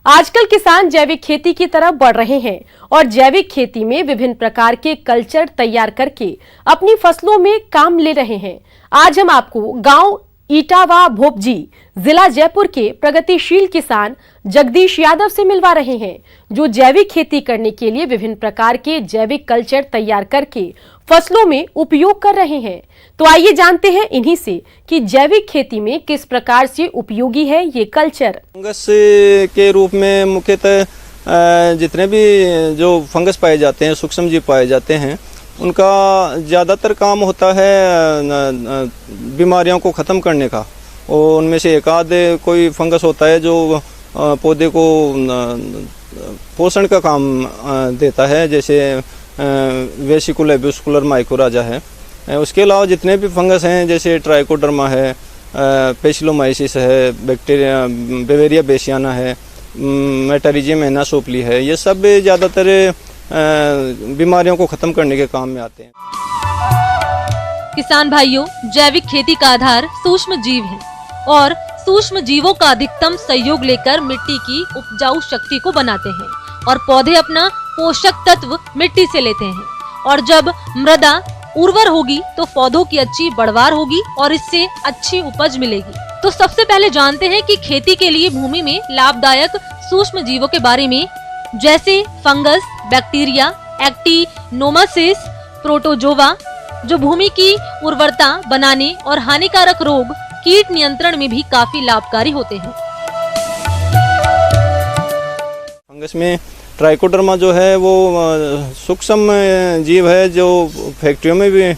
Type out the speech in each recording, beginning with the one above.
आजकल किसान जैविक खेती की तरफ बढ़ रहे हैं और जैविक खेती में विभिन्न प्रकार के कल्चर तैयार करके अपनी फसलों में काम ले रहे हैं। आज हम आपको गांव इटावा भोपजी जिला जयपुर के प्रगतिशील किसान जगदीश यादव से मिलवा रहे हैं, जो जैविक खेती करने के लिए विभिन्न प्रकार के जैविक कल्चर तैयार करके फसलों में उपयोग कर रहे हैं। तो आइए जानते हैं इन्हीं से कि जैविक खेती में किस प्रकार से उपयोगी है ये कल्चर। फंगस के रूप में मुख्यतः जितने भी जो फंगस पाए जाते हैं, सूक्ष्म जीव पाए जाते हैं, उनका ज़्यादातर काम होता है बीमारियों को ख़त्म करने का। और उनमें से एक आध कोई फंगस होता है जो पौधे को पोषण का काम देता है, जैसे वेसिकुलर एब्यूस्कुलर माइकोराजा है। उसके अलावा जितने भी फंगस हैं, जैसे ट्राइकोडर्मा है, पेसिलोमाइसिस है, बैक्टीरिया बेवेरिया बेसियाना है, मेटारिजियम एनासोप्ली है, ये सब ज़्यादातर बीमारियों को ख़त्म करने के काम में आते हैं। किसान भाइयों, जैविक खेती का आधार सूक्ष्म जीव है और सूक्ष्म जीवों का अधिकतम सहयोग लेकर मिट्टी की उपजाऊ शक्ति को बनाते हैं और पौधे अपना पोषक तत्व मिट्टी से लेते हैं। और जब मृदा उर्वर होगी तो पौधों की अच्छी बढ़वार होगी और इससे अच्छी उपज मिलेगी। तो सबसे पहले जानते हैं कि खेती के लिए भूमि में लाभदायक सूक्ष्म जीवों के बारे में, जैसे फंगस, बैक्टीरिया, एक्टिनोमाइसिस, प्रोटोजोआ, जो भूमि की उर्वरता बनाने और हानिकारक रोग कीट नियंत्रण में भी काफी लाभकारी होते हैं। फंगस में ट्राइकोडर्मा जो है वो सूक्ष्म जीव है, जो फैक्ट्रियों में भी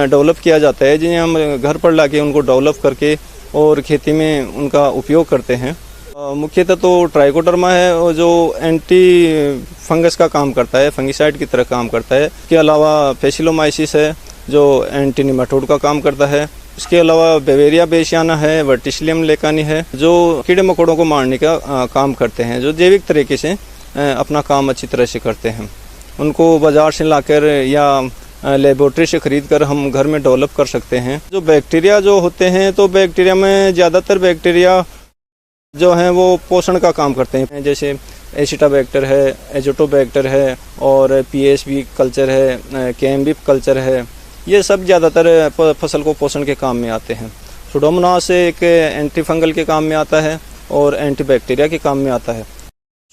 डेवलप किया जाता है, जिन्हें हम घर पर लाके उनको डेवलप करके और खेती में उनका उपयोग करते हैं। मुख्यतः तो ट्राइकोडर्मा है और जो एंटी फंगस का काम करता है, फंगिसाइड की तरह काम करता है। इसके अलावा पेसिलोमाइसिस है जो एंटी निमाटोड का काम करता है। इसके अलावा बेवेरिया बेसियाना है, वर्टिसिलियम लेकानी है, जो कीड़े मकोड़ों को मारने का काम करते हैं, जो जैविक तरीके से अपना काम अच्छी तरह से करते हैं। उनको बाजार से लाकर या लेबोरेटरी से खरीद कर हम घर में डेवलप कर सकते हैं। जो बैक्टीरिया जो होते हैं, तो बैक्टीरिया में ज़्यादातर बैक्टीरिया जो हैं वो पोषण का काम करते हैं, जैसे एसिटाबैक्टर है, एजोटोबैक्टर है और पीएसबी कल्चर है, केएमबी कल्चर है। ये सब ज़्यादातर फसल को पोषण के काम में आते हैं। सुडोमोनास एक एंटी फंगल के काम में आता है और एंटी बैक्टीरिया के काम में आता है।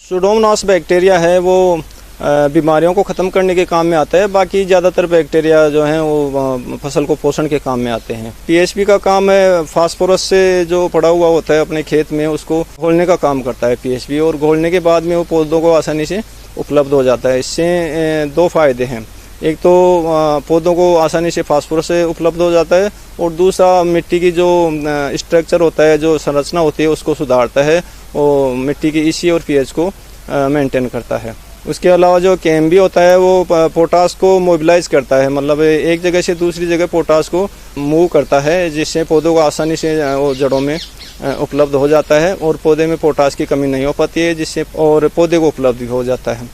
सुडोमोनास बैक्टीरिया है वो बीमारियों को ख़त्म करने के काम में आता है। बाकी ज़्यादातर बैक्टीरिया जो हैं वो फसल को पोषण के काम में आते हैं। पीएसबी का काम है फास्फोरस से जो पड़ा हुआ होता है अपने खेत में, उसको घोलने का काम करता है पीएसबी, और घोलने के बाद में वो पौधों को आसानी से उपलब्ध हो जाता है। इससे दो फायदे हैं, एक तो पौधों को आसानी से फास्फोरस उपलब्ध हो जाता है और दूसरा मिट्टी की जो स्ट्रक्चर होता है, जो संरचना होती है, उसको सुधारता है और मिट्टी की ईसी और पीएच को मेंटेन करता है। उसके अलावा जो केएमबी होता है वो पोटास को मोबिलाइज करता है, मतलब एक जगह से दूसरी जगह पोटास को मूव करता है, जिससे पौधों को आसानी से वो जड़ों में उपलब्ध हो जाता है और पौधे में पोटास की कमी नहीं हो पाती है, जिससे और पौधे को उपलब्ध हो जाता है।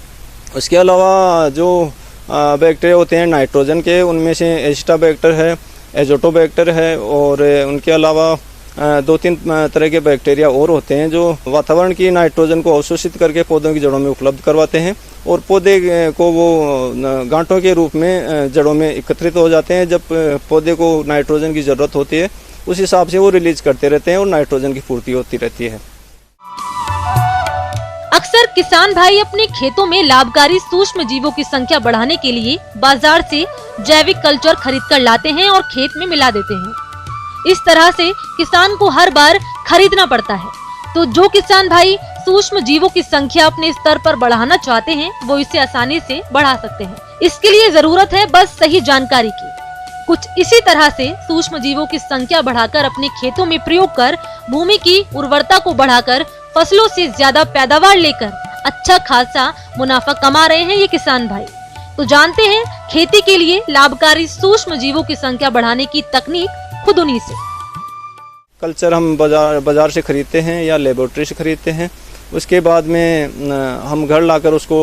उसके अलावा जो बैक्टीरिया होते हैं नाइट्रोजन के, उनमें से एसिटाबैक्टर है, एजोटोबैक्टर है और उनके अलावा दो तीन तरह के बैक्टीरिया और होते हैं जो वातावरण की नाइट्रोजन को अवशोषित करके पौधों की जड़ों में उपलब्ध करवाते हैं और पौधे को वो गांठों के रूप में जड़ों में एकत्रित हो जाते हैं। जब पौधे को नाइट्रोजन की ज़रूरत होती है, उस हिसाब से वो रिलीज करते रहते हैं और नाइट्रोजन की पूर्ति होती रहती है। अक्सर किसान भाई अपने खेतों में लाभकारी सूक्ष्म जीवों की संख्या बढ़ाने के लिए बाजार से जैविक कल्चर खरीद कर लाते हैं और खेत में मिला देते हैं। इस तरह से किसान को हर बार खरीदना पड़ता है। तो जो किसान भाई सूक्ष्म जीवों की संख्या अपने स्तर पर बढ़ाना चाहते हैं, वो इसे आसानी से बढ़ा सकते हैं। इसके लिए जरूरत है बस सही जानकारी की। कुछ इसी तरह से सूक्ष्म जीवों की संख्या बढ़ाकर अपने खेतों में प्रयोग कर भूमि की उर्वरता को बढ़ाकर फसलों से ज्यादा पैदावार लेकर अच्छा खासा मुनाफा कमा रहे हैं ये किसान भाई। तो जानते हैं खेती के लिए लाभकारी सूक्ष्म जीवों की संख्या बढ़ाने की तकनीक खुद उन्हीं से। कल्चर हम बाजार से खरीदते हैं या लेबोरेटरी से खरीदते हैं। उसके बाद में हम घर लाकर उसको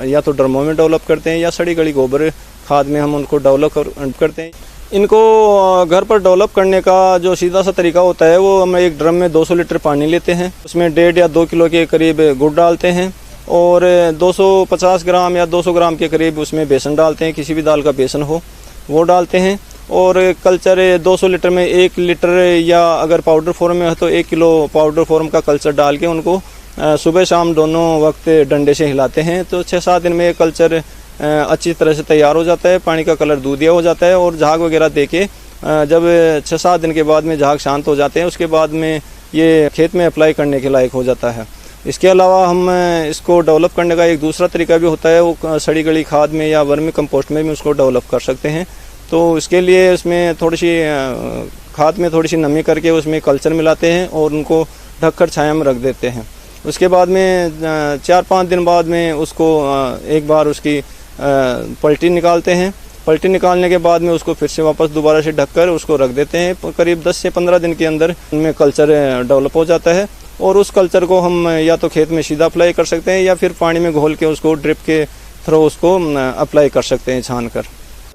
या तो ड्रमों में डेवलप करते हैं या सड़ी गली गोबर खाद में हम उनको डेवलप करते हैं। इनको घर पर डेवलप करने का जो सीधा सा तरीका होता है, वो हम एक ड्रम में 200 लीटर पानी लेते हैं, उसमें 1.5 या 2 किलो के करीब गुड़ डालते हैं और 250 ग्राम या 200 ग्राम के करीब उसमें बेसन डालते हैं, किसी भी दाल का बेसन हो वो डालते हैं। और कल्चर 200 लीटर में 1 लीटर या अगर पाउडर फॉर्म में है तो 1 किलो पाउडर फॉर्म का कल्चर डाल के उनको सुबह शाम दोनों वक्त डंडे से हिलाते हैं। तो 6-7 दिन में ये कल्चर अच्छी तरह से तैयार हो जाता है, पानी का कलर दूधिया हो जाता है और झाग वगैरह देके जब 6-7 दिन के बाद में झाग शांत हो जाते हैं, उसके बाद में ये खेत में अप्लाई करने के लायक हो जाता है। इसके अलावा हम इसको डेवलप करने का एक दूसरा तरीका भी होता है, वो सड़ी गली खाद में या वर्मी कंपोस्ट में भी उसको डेवलप कर सकते हैं। तो इसके लिए उसमें थोड़ी सी खाद में थोड़ी सी नमी करके उसमें कल्चर मिलाते हैं और उनको ढककर छाया में रख देते हैं। उसके बाद में 4-5 दिन बाद में उसको एक बार उसकी पलटी निकालते हैं। पलटी निकालने के बाद में उसको फिर से वापस दोबारा से ढककर उसको रख देते हैं। करीब 10 से 15 दिन के अंदर उनमें कल्चर डेवलप हो जाता है और उस कल्चर को हम या तो खेत में सीधा अप्लाई कर सकते हैं या फिर पानी में घोल के उसको ड्रिप के थ्रू उसको अप्लाई कर सकते हैं छान कर।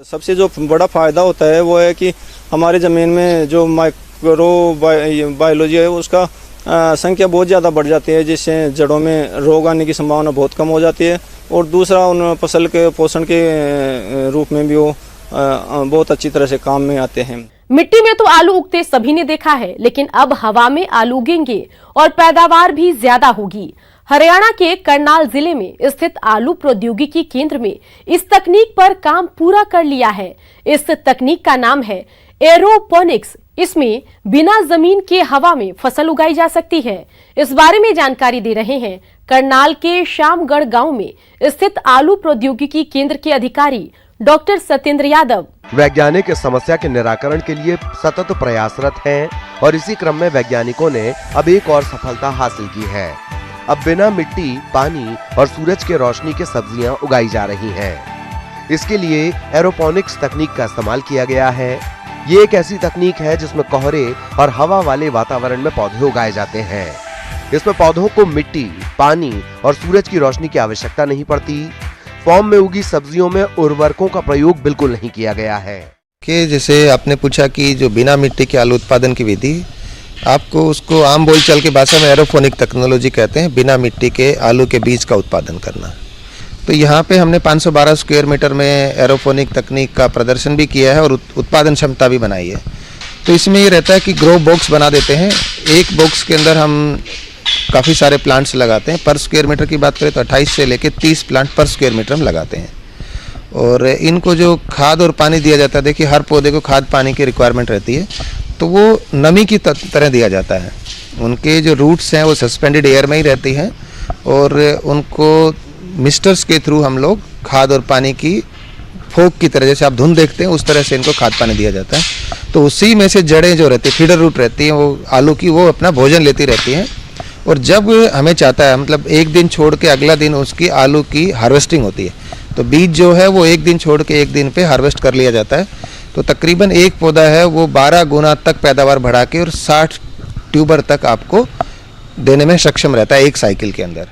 सबसे जो बड़ा फ़ायदा होता है वो है कि हमारे ज़मीन में जो माइक्रो बायोलॉजी है उसका संख्या बहुत ज़्यादा बढ़ जाती है, जिससे जड़ों में रोग आने की संभावना बहुत कम हो जाती है और दूसरा उन फसल के पोषण के रूप में भी वो बहुत अच्छी तरह से काम में आते हैं। मिट्टी में तो आलू उगते सभी ने देखा है, लेकिन अब हवा में आलू उगेंगे और पैदावार भी ज्यादा होगी। हरियाणा के करनाल जिले में स्थित आलू प्रौद्योगिकी केंद्र में इस तकनीक पर काम पूरा कर लिया है। इस तकनीक का नाम है एरोपोनिक्स। इसमें बिना जमीन के हवा में फसल उगाई जा सकती है। इस बारे में जानकारी दे रहे हैं करनाल के श्यामगढ़ गांव में स्थित आलू प्रौद्योगिकी केंद्र के अधिकारी डॉक्टर सत्येंद्र यादव। वैज्ञानिक इस समस्या के निराकरण के लिए सतत प्रयासरत हैं और इसी क्रम में वैज्ञानिकों ने अब एक और सफलता हासिल की है। अब बिना मिट्टी, पानी और सूरज के रोशनी के सब्जियां उगाई जा रही हैं। इसके लिए एरोपोनिक्स तकनीक का इस्तेमाल किया गया है। ये एक ऐसी तकनीक है जिसमें कोहरे और हवा वाले वातावरण में पौधे उगाए जाते हैं। इसमें पौधों को मिट्टी, पानी और सूरज की रोशनी की आवश्यकता नहीं पड़ती। फॉर्म में उगी सब्जियों में उर्वरकों का प्रयोग बिल्कुल नहीं किया गया है। कि जैसे आपने पूछा कि जो बिना मिट्टी के आलू उत्पादन की विधि, आपको उसको आम बोलचाल की भाषा में एरोपोनिक टेक्नोलॉजी कहते हैं, बिना मिट्टी के आलू के बीज का उत्पादन करना। तो यहाँ पे हमने 512 स्क्वायर मीटर में एरोपोनिक तकनीक का प्रदर्शन भी किया है और उत्पादन क्षमता भी बनाई है। तो इसमें ये रहता है कि ग्रो बॉक्स बना देते हैं। एक बॉक्स के अंदर हम काफ़ी सारे प्लांट्स लगाते हैं। पर स्क्वायर मीटर की बात करें तो 28 से लेकर 30 प्लांट पर स्क्वायर मीटर हम लगाते हैं। और इनको जो खाद और पानी दिया जाता है, देखिए हर पौधे को खाद पानी की रिक्वायरमेंट रहती है, तो वो नमी की तरह दिया जाता है। उनके जो रूट्स हैं वो सस्पेंडेड एयर में ही रहती हैं और उनको मिस्टर्स के थ्रू हम लोग खाद और पानी की फोक की तरह, जैसे आप धुंध देखते हैं उस तरह से इनको खाद पानी दिया जाता है। तो उसी में से जड़ें जो रहती है, फीडर रूट रहती हैं वो आलू की, वो अपना भोजन लेती रहती हैं। और जब हमें चाहता है, मतलब एक दिन छोड़ के अगला दिन उसकी आलू की हार्वेस्टिंग होती है, तो बीज जो है वो एक दिन छोड़ के एक दिन पे हार्वेस्ट कर लिया जाता है। तो तकरीबन एक पौधा है वो 12 गुना तक पैदावार बढ़ा के और 60 ट्यूबर तक आपको देने में सक्षम रहता है एक साइकिल के अंदर।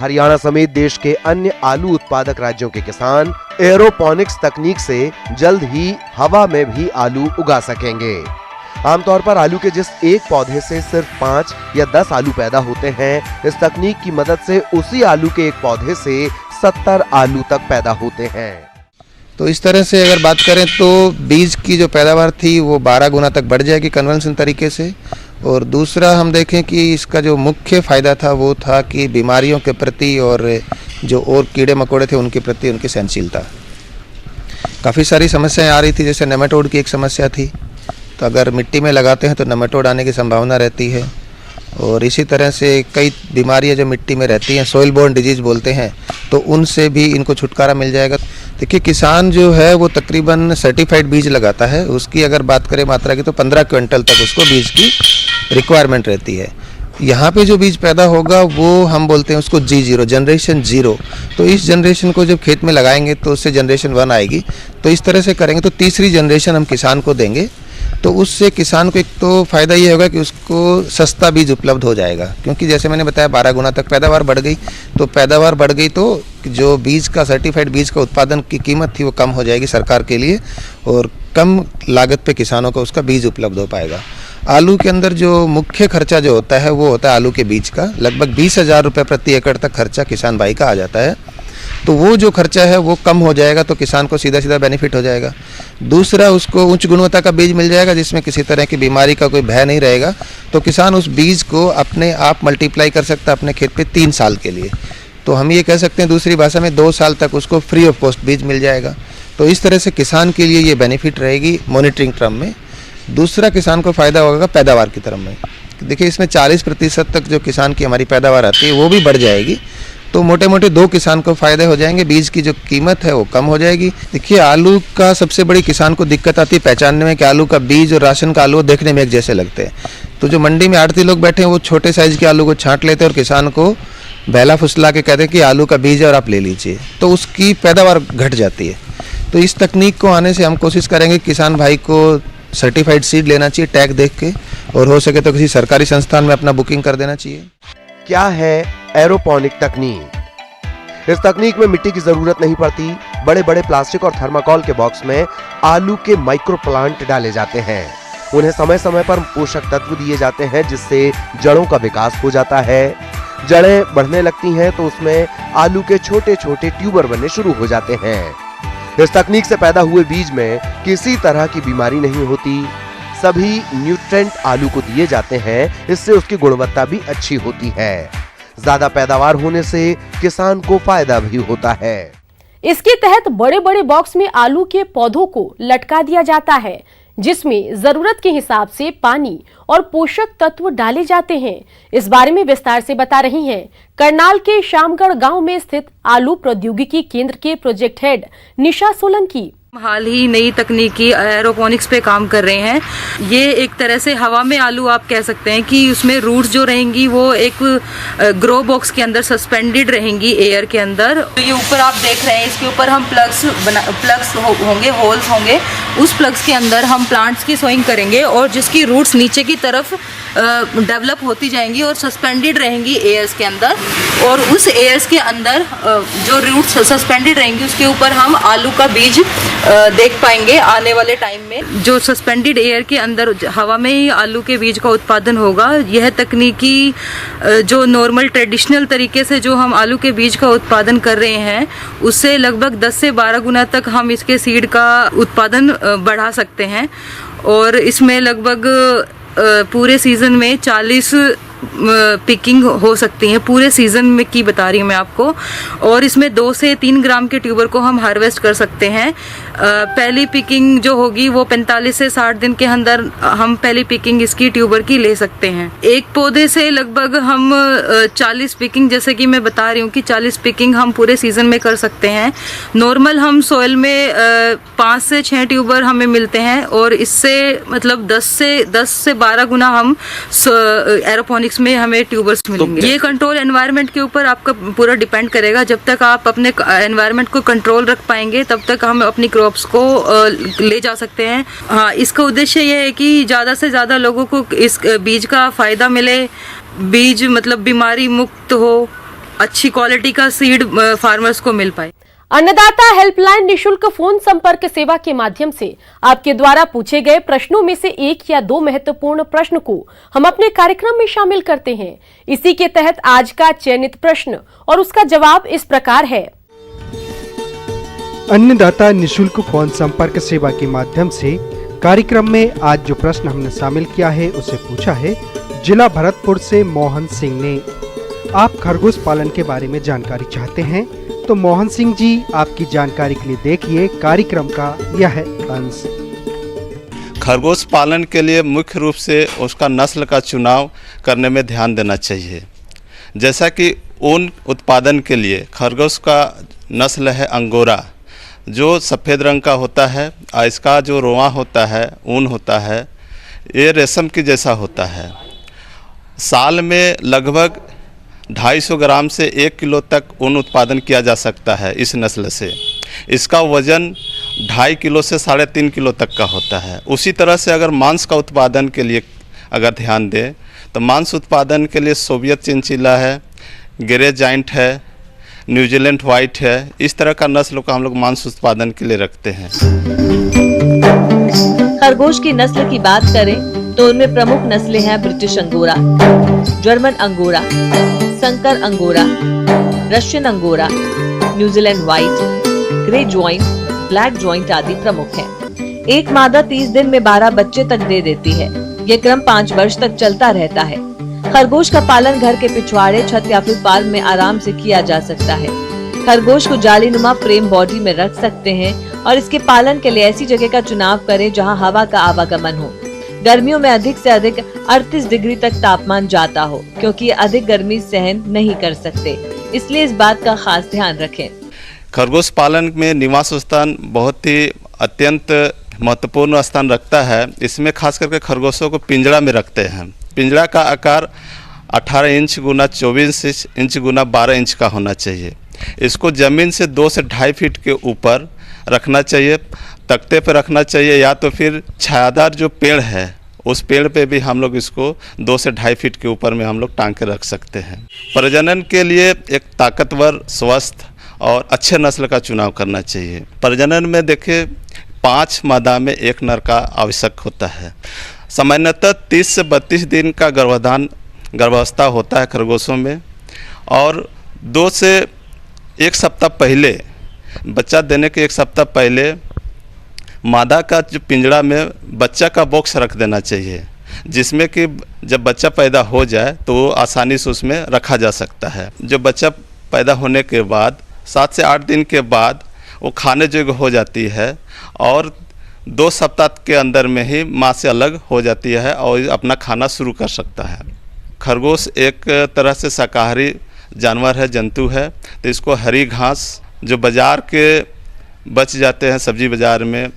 हरियाणा समेत देश के अन्य आलू उत्पादक राज्यों के किसान एरोपोनिक्स तकनीक से जल्द ही हवा में भी आलू उगा सकेंगे। आमतौर पर आलू के जिस एक पौधे से सिर्फ 5 या 10 आलू पैदा होते हैं, इस तकनीक की मदद से उसी आलू के एक पौधे से 70 आलू तक पैदा होते हैं। तो इस तरह से अगर बात करें तो बीज की जो पैदावार थी वो 12 गुना तक बढ़ जाएगी कन्वेंशन तरीके से। और दूसरा हम देखें कि इसका जो मुख्य फ़ायदा था वो था कि बीमारियों के प्रति और जो और कीड़े मकोड़े थे उनके प्रति उनकी सहनशीलता। काफ़ी सारी समस्याएं आ रही थी, जैसे नेमाटोड की एक समस्या थी, तो अगर मिट्टी में लगाते हैं तो नेमाटोड आने की संभावना रहती है। और इसी तरह से कई बीमारियां जो मिट्टी में रहती हैं, सोइल बोर्न डिजीज़ बोलते हैं, तो उनसे भी इनको छुटकारा मिल जाएगा। देखिए किसान जो है वो तकरीबन सर्टिफाइड बीज लगाता है, उसकी अगर बात करें मात्रा की तो 15 क्विंटल तक उसको बीज की रिक्वायरमेंट रहती है। यहाँ पे जो बीज पैदा होगा वो हम बोलते हैं उसको G0, जनरेशन 0। तो इस जनरेशन को जब खेत में लगाएंगे तो उससे जनरेशन 1 आएगी। तो इस तरह से करेंगे तो तीसरी जनरेशन हम किसान को देंगे। तो उससे किसान को एक तो फ़ायदा ये होगा कि उसको सस्ता बीज उपलब्ध हो जाएगा, क्योंकि जैसे मैंने बताया 12 गुना तक पैदावार बढ़ गई। तो पैदावार बढ़ गई तो जो बीज का सर्टिफाइड बीज का उत्पादन की कीमत थी वो कम हो जाएगी सरकार के लिए, और कम लागत पे किसानों को उसका बीज उपलब्ध हो पाएगा। आलू के अंदर जो मुख्य खर्चा जो होता है वो होता है आलू के बीज का, लगभग 20,000 रुपये प्रति एकड़ तक खर्चा किसान भाई का आ जाता है। तो वो जो खर्चा है वो कम हो जाएगा तो किसान को सीधा सीधा बेनिफिट हो जाएगा। दूसरा, उसको उच्च गुणवत्ता का बीज मिल जाएगा जिसमें किसी तरह की बीमारी का कोई भय नहीं रहेगा। तो किसान उस बीज को अपने आप मल्टीप्लाई कर सकता है अपने खेत पे 3 साल के लिए। तो हम ये कह सकते हैं दूसरी भाषा में 2 साल तक उसको फ्री ऑफ कॉस्ट बीज मिल जाएगा। तो इस तरह से किसान के लिए ये बेनिफिट रहेगी मॉनिटरिंग टर्म में। दूसरा, किसान को फ़ायदा होगा पैदावार की तरफ में। देखिए, इसमें 40% तक जो किसान की हमारी पैदावार आती है वो भी बढ़ जाएगी। तो मोटे मोटे 2 किसान को फ़ायदे हो जाएंगे, बीज की जो कीमत है वो कम हो जाएगी। देखिए, आलू का सबसे बड़ी किसान को दिक्कत आती है पहचानने में कि आलू का बीज और राशन का आलू देखने में एक जैसे लगते हैं। तो जो मंडी में आड़ती लोग बैठे हैं वो छोटे साइज़ के आलू को छांट लेते हैं और किसान को बहला फुसला के कहते हैं कि आलू का बीज है और आप ले लीजिए, तो उसकी पैदावार घट जाती है। तो इस तकनीक को आने से हम कोशिश करेंगे किसान भाई को सर्टिफाइड सीड लेना चाहिए टैग देख के, और हो सके तो किसी सरकारी संस्थान में अपना बुकिंग कर देना चाहिए। क्या है एरोपोनिक तकनीक? इस तकनीक में मिट्टी की जरूरत नहीं पड़ती। बड़े बड़े प्लास्टिक और थर्माकोल के बॉक्स में आलू के माइक्रो प्लांट डाले जाते हैं। उन्हें समय समय पर पोषक तत्व दिए जाते हैं जिससे जड़ों का विकास हो जाता है। जड़ें बढ़ने लगती हैं तो उसमें आलू के छोटे छोटे ट्यूबर बनने शुरू हो जाते हैं। इस तकनीक से पैदा हुए बीज में किसी तरह की बीमारी नहीं होती। सभी न्यूट्रेंट आलू को दिए जाते हैं, इससे उसकी गुणवत्ता भी अच्छी होती है। ज्यादा पैदावार होने से किसान को फायदा भी होता है। इसके तहत बड़े बड़े बॉक्स में आलू के पौधों को लटका दिया जाता है जिसमें जरूरत के हिसाब से पानी और पोषक तत्व डाले जाते हैं। इस बारे में विस्तार से बता रही हैं करनाल के श्यामगढ़ गांव में स्थित आलू प्रौद्योगिकी केंद्र के प्रोजेक्ट हेड निशा सोलंकी। हाल ही नई तकनीकी एरोपोनिक्स पे काम कर रहे हैं। ये एक तरह से हवा में आलू आप कह सकते हैं कि उसमें रूट्स जो रहेंगी वो एक ग्रो बॉक्स के अंदर सस्पेंडेड रहेंगी एयर के अंदर। तो ये ऊपर आप देख रहे हैं, इसके ऊपर हम प्लग्स होंगे, होल्स होंगे। उस प्लग्स के अंदर हम प्लांट्स की सोइंग करेंगे और जिसकी रूट्स नीचे की तरफ डेवलप होती जाएंगी और सस्पेंडेड रहेंगी एयर्स के अंदर। और उस एयर्स के अंदर जो रूट्स सस्पेंडेड रहेंगी उसके ऊपर हम आलू का बीज देख पाएंगे आने वाले टाइम में। जो सस्पेंडेड एयर के अंदर हवा में ही आलू के बीज का उत्पादन होगा। यह तकनीकी जो नॉर्मल ट्रेडिशनल तरीके से जो हम आलू के बीज का उत्पादन कर रहे हैं उससे लगभग 10 से 12 गुना तक हम इसके सीड का उत्पादन बढ़ा सकते हैं। और इसमें लगभग पूरे सीजन में 40 पिकिंग हो सकती हैं, पूरे सीजन में की बता रही हूँ मैं आपको। और इसमें 2 से 3 ग्राम के ट्यूबर को हम हार्वेस्ट कर सकते हैं। पहली पिकिंग जो होगी वो 45 से 60 दिन के अंदर हम पहली पिकिंग इसकी ट्यूबर की ले सकते हैं। एक पौधे से लगभग हम 40 पिकिंग, जैसे कि मैं बता रही हूँ कि 40 पिकिंग हम पूरे सीजन में कर सकते हैं। नॉर्मल हम सोयल में 5 से 6 ट्यूबर हमें मिलते हैं और इससे मतलब 10 से 12 गुना हम एरोपोनिक्स में हमें ट्यूबर्स मिलेंगे। ये कंट्रोल एनवायरनमेंट के ऊपर आपका पूरा डिपेंड करेगा। जब तक आप अपने एनवायरनमेंट को कंट्रोल रख पाएंगे तब तक हम अपनी क्रॉप्स को ले जा सकते हैं। हाँ, इसका उद्देश्य ये है कि ज़्यादा से ज़्यादा लोगों को इस बीज का फ़ायदा मिले, बीज मतलब बीमारी मुक्त हो, अच्छी क्वालिटी का सीड फार्मर्स को मिल पाए। अन्नदाता हेल्पलाइन निशुल्क फोन संपर्क सेवा के माध्यम से आपके द्वारा पूछे गए प्रश्नों में से 1 या 2 महत्वपूर्ण प्रश्न को हम अपने कार्यक्रम में शामिल करते हैं। इसी के तहत आज का चयनित प्रश्न और उसका जवाब इस प्रकार है। अन्नदाता निशुल्क फोन संपर्क सेवा के माध्यम से कार्यक्रम में आज जो प्रश्न हमने शामिल किया है उसे पूछा है जिला भरतपुर से मोहन सिंह ने। आप खरगोश पालन के बारे में जानकारी चाहते हैं तो मोहन सिंह जी आपकी जानकारी के लिए देखिए कार्यक्रम का यह अंश। खरगोश पालन के लिए मुख्य रूप से उसका नस्ल का चुनाव करने में ध्यान देना चाहिए। जैसा कि ऊन उत्पादन के लिए खरगोश का नस्ल है अंगोरा, जो सफ़ेद रंग का होता है। इसका जो रोआ होता है, ऊन होता है, ये रेशम की जैसा होता है। साल में लगभग 250 ग्राम से 1 किलो तक ऊन उत्पादन किया जा सकता है इस नस्ल से। इसका वज़न 2.5 किलो से 3.5 किलो तक का होता है। उसी तरह से अगर मांस का उत्पादन के लिए अगर ध्यान दें तो मांस उत्पादन के लिए सोवियत चिंचिला है, ग्रे जाइंट है, न्यूजीलैंड वाइट है। इस तरह का नस्ल को हम लोग मांस उत्पादन के लिए रखते हैं। खरगोश की नस्ल की बात करें तो उनमें प्रमुख नस्लें हैं ब्रिटिश अंगोरा, जर्मन अंगोरा, संकर angora, Russian angora, New Zealand white, grey joint, black joint आदि प्रमुख हैं। एक मादा 30 दिन में 12 बच्चे तक दे देती है। यह क्रम 5 वर्ष तक चलता रहता है। खरगोश का पालन घर के पिछवाड़े, छत या फिर पार्क में आराम से किया जा सकता है। खरगोश को जालीनुमा फ्रेम बॉडी में रख सकते हैं और इसके पालन के लिए ऐसी जगह का चुनाव करें जहां हवा का आवागमन हो। गर्मियों में अधिक से अधिक 38 डिग्री तक तापमान जाता हो, क्योंकि ये अधिक गर्मी सहन नहीं कर सकते, इसलिए इस बात का खास ध्यान रखें। खरगोश पालन में निवास स्थान बहुत ही अत्यंत महत्वपूर्ण स्थान रखता है। इसमें खास करके खरगोशों को पिंजरा में रखते हैं। पिंजरा का आकार 18 इंच गुना 24 इंच गुना 12 इंच का होना चाहिए। इसको ज़मीन से 2 से 2.5 फीट के ऊपर रखना चाहिए। तख्ते पर रखना चाहिए या तो फिर छायादार जो पेड़ है उस पेड़ पे भी हम लोग इसको 2 से 2.5 फीट के ऊपर में हम लोग टांग के रख सकते हैं। प्रजनन के लिए एक ताकतवर, स्वस्थ और अच्छे नस्ल का चुनाव करना चाहिए। प्रजनन में देखिए 5 मादा में 1 नर का आवश्यक होता है। सामान्यतः 30 से 32 दिन का गर्भावस्था होता है खरगोशों में, और 2 से 1 सप्ताह पहले, बच्चा देने के 1 सप्ताह पहले मादा का जो पिंजरा में बच्चा का बॉक्स रख देना चाहिए, जिसमें कि जब बच्चा पैदा हो जाए तो वो आसानी से उसमें रखा जा सकता है। जो बच्चा पैदा होने के बाद 7 से 8 दिन के बाद वो खाने योग्य हो जाती है और 2 सप्ताह के अंदर में ही माँ से अलग हो जाती है और अपना खाना शुरू कर सकता है। खरगोश एक तरह से शाकाहारी जानवर है, जंतु है, तो इसको हरी घास जो बाज़ार के बच जाते हैं सब्जी बाज़ार में,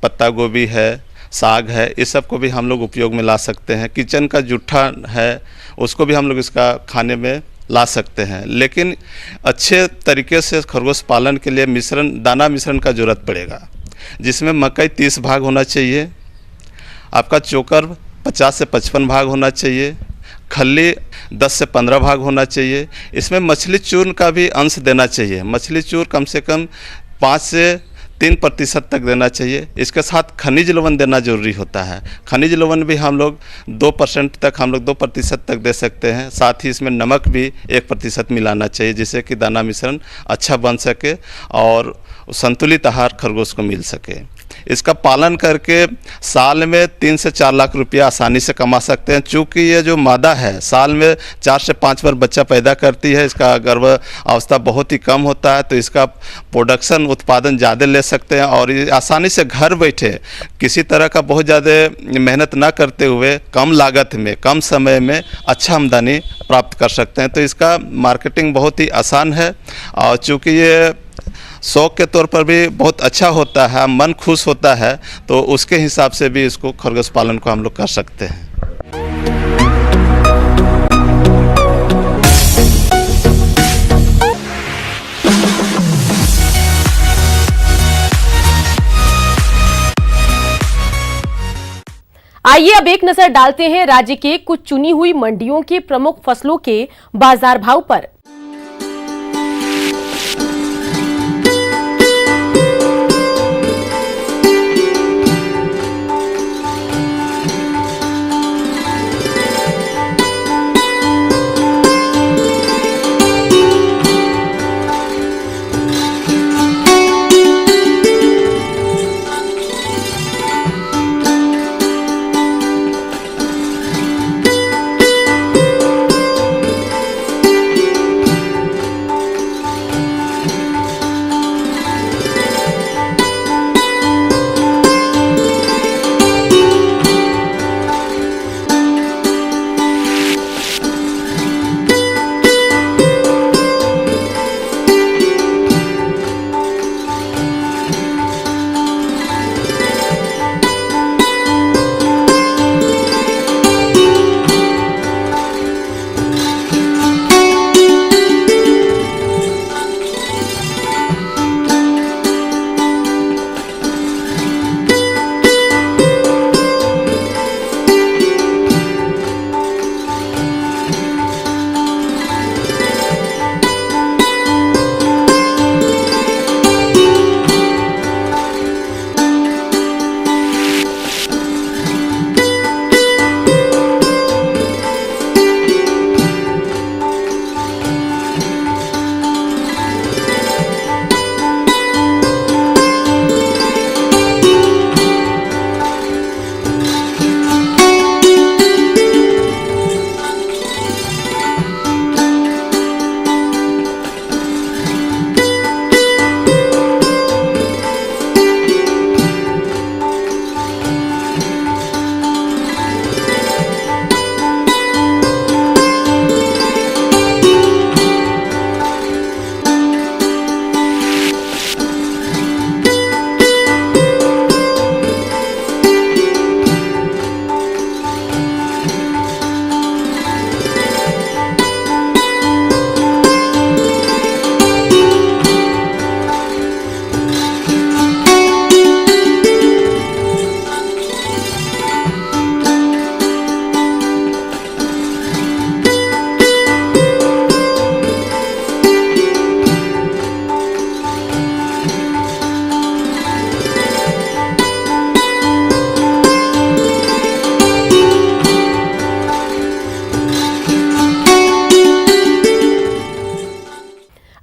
पत्ता गोभी है, साग है, इस सब को भी हम लोग उपयोग में ला सकते हैं। किचन का जूठा है उसको भी हम लोग इसका खाने में ला सकते हैं। लेकिन अच्छे तरीके से खरगोश पालन के लिए दाना मिश्रण का ज़रूरत पड़ेगा, जिसमें मकई 30 भाग होना चाहिए, आपका चोकर 50 से 55 भाग होना चाहिए, खल्ली 10 से 15 भाग होना चाहिए। इसमें मछली चूर्ण का भी अंश देना चाहिए। मछली चूर्ण कम से कम 5 से 3% तक देना चाहिए। इसके साथ खनिज लवण देना जरूरी होता है। खनिज लवण भी हम लोग 2% तक 2% तक दे सकते हैं। साथ ही इसमें नमक भी 1% मिलाना चाहिए, जिससे कि दाना मिश्रण अच्छा बन सके और संतुलित आहार खरगोश को मिल सके। इसका पालन करके साल में 3 से 4 लाख रुपया आसानी से कमा सकते हैं। चूँकि ये जो मादा है साल में 4 से 5 बार बच्चा पैदा करती है, इसका गर्भ अवस्था बहुत ही कम होता है, तो इसका प्रोडक्शन उत्पादन ज़्यादा ले सकते हैं और ये आसानी से घर बैठे किसी तरह का बहुत ज़्यादा मेहनत ना करते हुए कम लागत में, कम समय में अच्छा आमदनी प्राप्त कर सकते हैं। तो इसका मार्केटिंग बहुत ही आसान है और चूँकि ये शौक के तौर पर भी बहुत अच्छा होता है, मन खुश होता है, तो उसके हिसाब से भी इसको खरगोश पालन को हम लोग कर सकते हैं। आइए अब एक नजर डालते हैं राज्य के कुछ चुनी हुई मंडियों की प्रमुख फसलों के बाजार भाव पर।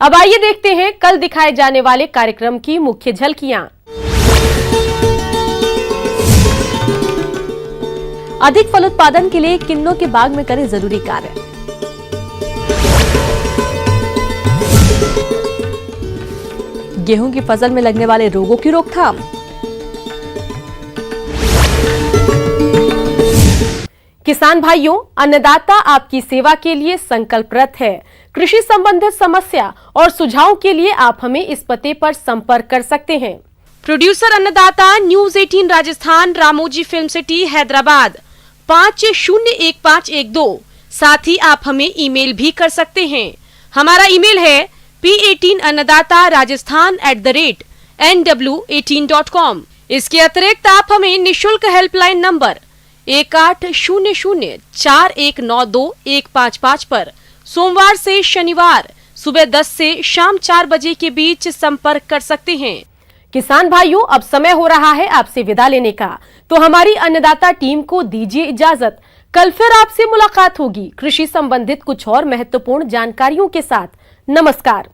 अब आइए देखते हैं कल दिखाए जाने वाले कार्यक्रम की मुख्य झलकियां। अधिक फल उत्पादन के लिए किन्नों के बाग में करें जरूरी कार्य। गेहूं की फसल में लगने वाले रोगों की रोकथाम। किसान भाइयों, अन्नदाता आपकी सेवा के लिए संकल्परत है। कृषि संबंधित समस्या और सुझाव के लिए आप हमें इस पते पर संपर्क कर सकते हैं। प्रोड्यूसर अन्नदाता, news 18 Rajasthan, Ramoji film city, Hyderabad 501512। साथ ही आप हमें ईमेल भी कर सकते हैं। हमारा ईमेल है p18annadaata@nw18.com। इसके अतिरिक्त आप हमें निशुल्क हेल्पलाइन नंबर 180041921555 पर सोमवार से शनिवार सुबह 10 से शाम 4 बजे के बीच संपर्क कर सकते हैं। किसान भाइयों, अब समय हो रहा है आपसे विदा लेने का, तो हमारी अन्नदाता टीम को दीजिए इजाजत। कल फिर आपसे मुलाकात होगी कृषि संबंधित कुछ और महत्वपूर्ण जानकारियों के साथ। नमस्कार।